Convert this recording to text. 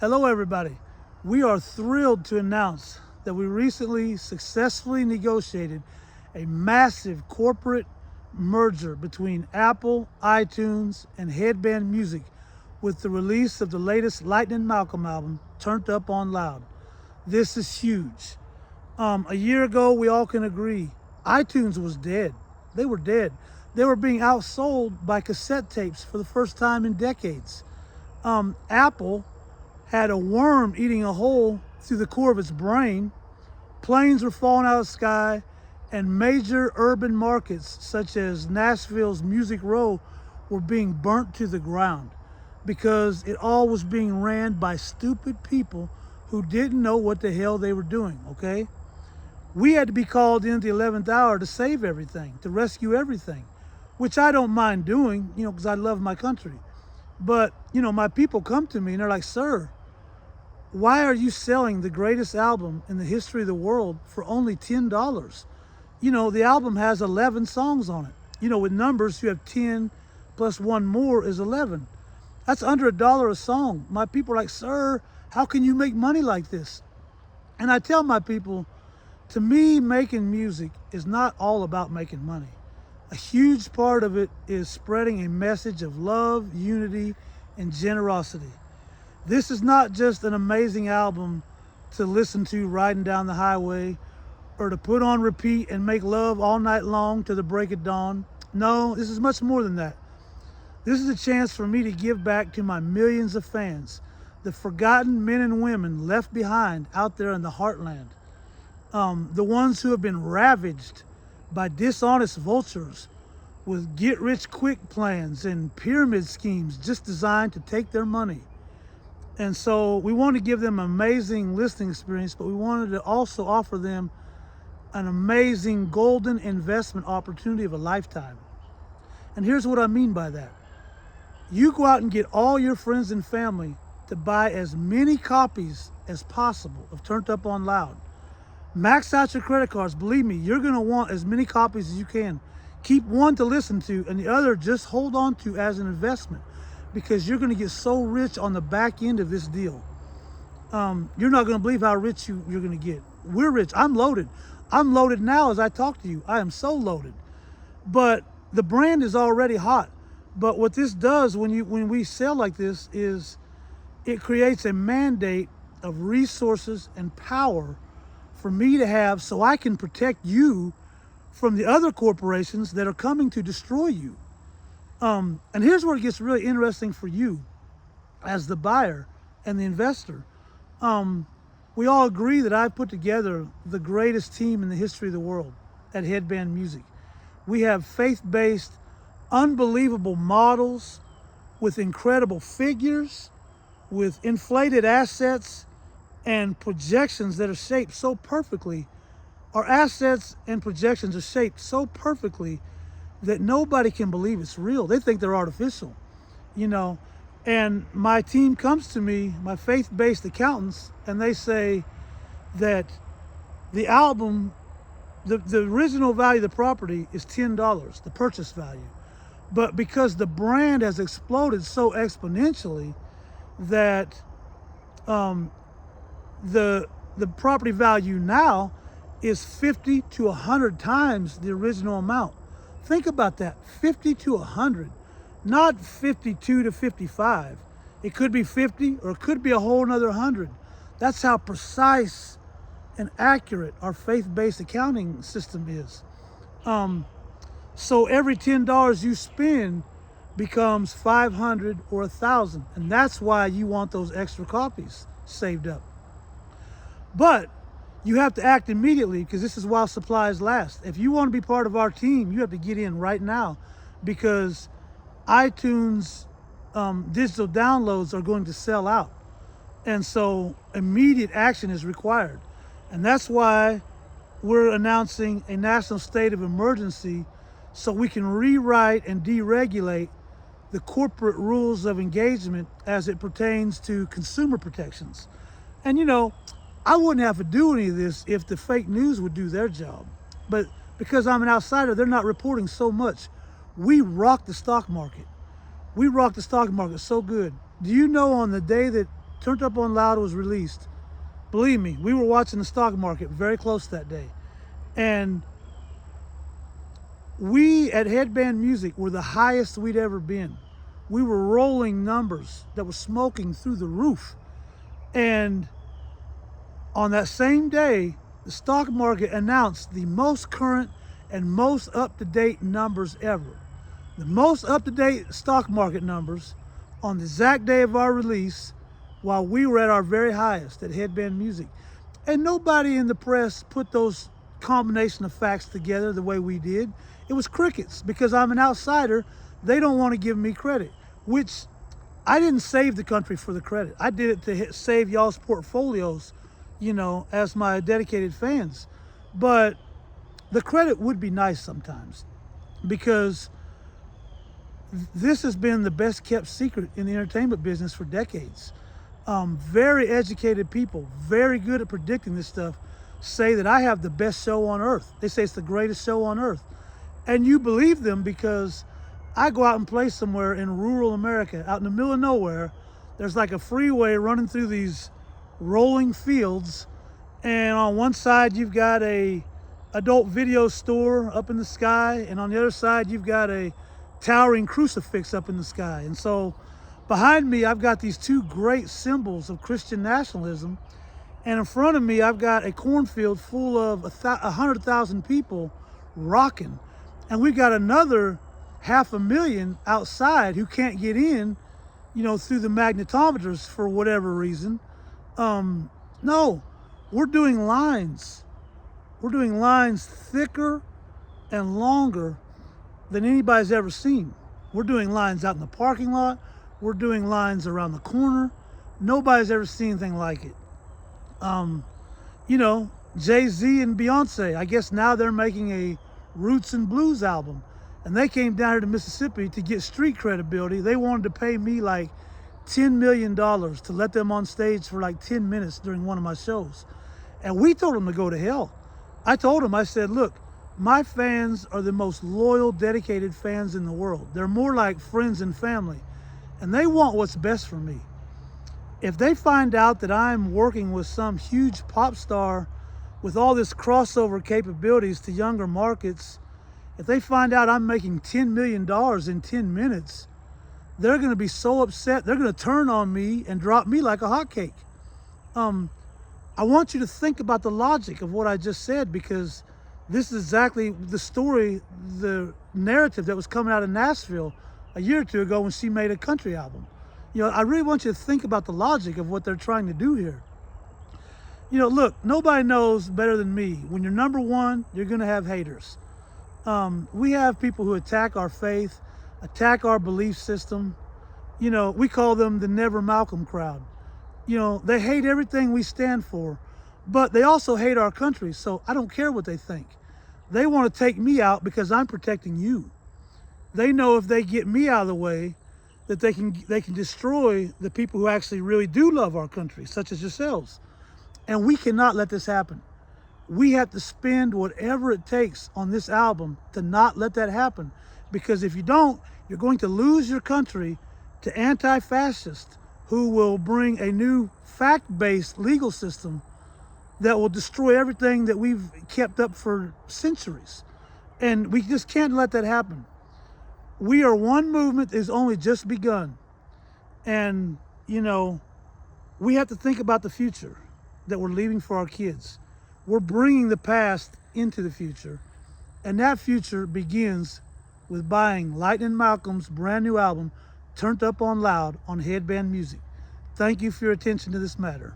Hello everybody. We are thrilled to announce that we recently successfully negotiated a massive corporate merger between Apple, iTunes, and Headband Music with the release of the latest LIGHTNIN MALCOLM album, Turned Up on Loud. This is huge. A year ago, we all can agree, iTunes was dead. They were dead. They were being outsold by cassette tapes for the first time in decades. Apple had a worm eating a hole through the core of its brain. Planes were falling out of the sky, and major urban markets such as Nashville's Music Row were being burnt to the ground because it all was being ran by stupid people who didn't know what the hell they were doing, okay? We had to be called in at the 11th hour to save everything, to rescue everything, which I don't mind doing, because I love my country. But, my people come to me and they're like, sir, why are you selling the greatest album in the history of the world for only $10? The album has 11 songs on it. With numbers, you have 10 plus one more is 11. That's under $1 a song. My people are like, sir, how can you make money like this? And I tell my people, to me, making music is not all about making money. A huge part of it is spreading a message of love, unity, and generosity. This is not just an amazing album to listen to riding down the highway or to put on repeat and make love all night long to the break of dawn. No, this is much more than that. This is a chance for me to give back to my millions of fans, the forgotten men and women left behind out there in the heartland, the ones who have been ravaged by dishonest vultures with get-rich-quick plans and pyramid schemes just designed to take their money. And so we want to give them an amazing listening experience, but we wanted to also offer them an amazing golden investment opportunity of a lifetime. And here's what I mean by that. You go out and get all your friends and family to buy as many copies as possible of Turned Up on Loud. Max out your credit cards. Believe me, you're going to want as many copies as you can. Keep one to listen to and the other just hold on to as an investment, because you're going to get so rich on the back end of this deal. You're not going to believe how rich you're going to get. We're rich. I'm loaded. I'm loaded now as I talk to you. I am so loaded. But the brand is already hot. But what this does when we sell like this is it creates a mandate of resources and power for me to have so I can protect you from the other corporations that are coming to destroy you. And here's where it gets really interesting for you as the buyer and the investor. We all agree that I've put together the greatest team in the history of the world at Headband Music. We have faith-based, unbelievable models with incredible figures, with inflated assets and projections that are shaped so perfectly. Our assets and projections are shaped so perfectly that nobody can believe it's real. They think they're artificial, And my team comes to me, my faith-based accountants, and they say that the album, the original value of the property is $10, the purchase value. But because the brand has exploded so exponentially that the property value now is 50 to 100 times the original amount. Think about that, 50 to 100, not 52 to 55. It could be 50 or it could be a whole nother 100. That's how precise and accurate our faith-based accounting system is. So every $10 you spend becomes 500 or 1,000. And that's why you want those extra copies saved up. But you have to act immediately, because this is while supplies last. If you want to be part of our team, you have to get in right now, because iTunes digital downloads are going to sell out. And so immediate action is required. And that's why we're announcing a national state of emergency, so we can rewrite and deregulate the corporate rules of engagement as it pertains to consumer protections. And I wouldn't have to do any of this if the fake news would do their job. But because I'm an outsider, they're not reporting so much. We rock the stock market. We rock the stock market so good. Do you know on the day that Turned Up on Loud was released, believe me, we were watching the stock market very close that day. And we at Headband Music were the highest we'd ever been. We were rolling numbers that were smoking through the roof. And on that same day, the stock market announced the most current and most up-to-date numbers ever. The most up-to-date stock market numbers on the exact day of our release, while we were at our very highest at Headband Music. And nobody in the press put those combination of facts together the way we did. It was crickets, because I'm an outsider. They don't want to give me credit, which I didn't save the country for the credit. I did it to save y'all's portfolios, you know, as my dedicated fans. But the credit would be nice sometimes, because this has been the best kept secret in the entertainment business for decades. Very educated people, very good at predicting this stuff, say that I have the best show on earth. They say it's the greatest show on earth. And you believe them, because I go out and play somewhere in rural America, out in the middle of nowhere. There's like a freeway running through these rolling fields. And on one side, you've got a adult video store up in the sky. And on the other side, you've got a towering crucifix up in the sky. And so behind me, I've got these two great symbols of Christian nationalism. And in front of me, I've got a cornfield full of 100,000 people rocking. And we've got another 500,000 outside who can't get in, you know, through the magnetometers for whatever reason. No, we're doing lines. We're doing lines thicker and longer than anybody's ever seen. We're doing lines out in the parking lot. We're doing lines around the corner. Nobody's ever seen anything like it. You know, Jay-Z and Beyonce, I guess now they're making a roots and blues album. And they came down here to Mississippi to get street credibility. They wanted to pay me like $10 million to let them on stage for like 10 minutes during one of my shows. And we told them to go to hell. I told them, I said, look, my fans are the most loyal, dedicated fans in the world. They're more like friends and family. And they want what's best for me. If they find out that I'm working with some huge pop star with all this crossover capabilities to younger markets, if they find out I'm making $10 million in 10 minutes, they're going to be so upset. They're going to turn on me and drop me like a hotcake. I want you to think about the logic of what I just said, because this is exactly the story, the narrative that was coming out of Nashville a year or two ago when she made a country album. You know, I really want you to think about the logic of what they're trying to do here. You know, look, nobody knows better than me. When you're number one, you're going to have haters. We have people who attack our faith, attack our belief system. You know, we call them the Never Malcolm crowd. You know, they hate everything we stand for, but they also hate our country. So I don't care what they think. They want to take me out because I'm protecting you. They know if they get me out of the way, that they can destroy the people who actually really do love our country, such as yourselves. And we cannot let this happen. We have to spend whatever it takes on this album to not let that happen. Because if you don't, you're going to lose your country to anti-fascists who will bring a new fact-based legal system that will destroy everything that we've kept up for centuries. And we just can't let that happen. We are one movement that has only just begun. And, you know, we have to think about the future that we're leaving for our kids. We're bringing the past into the future. And that future begins with buying Lightnin Malcolm's brand new album, Turned Up on Loud, on Headband Music. Thank you for your attention to this matter.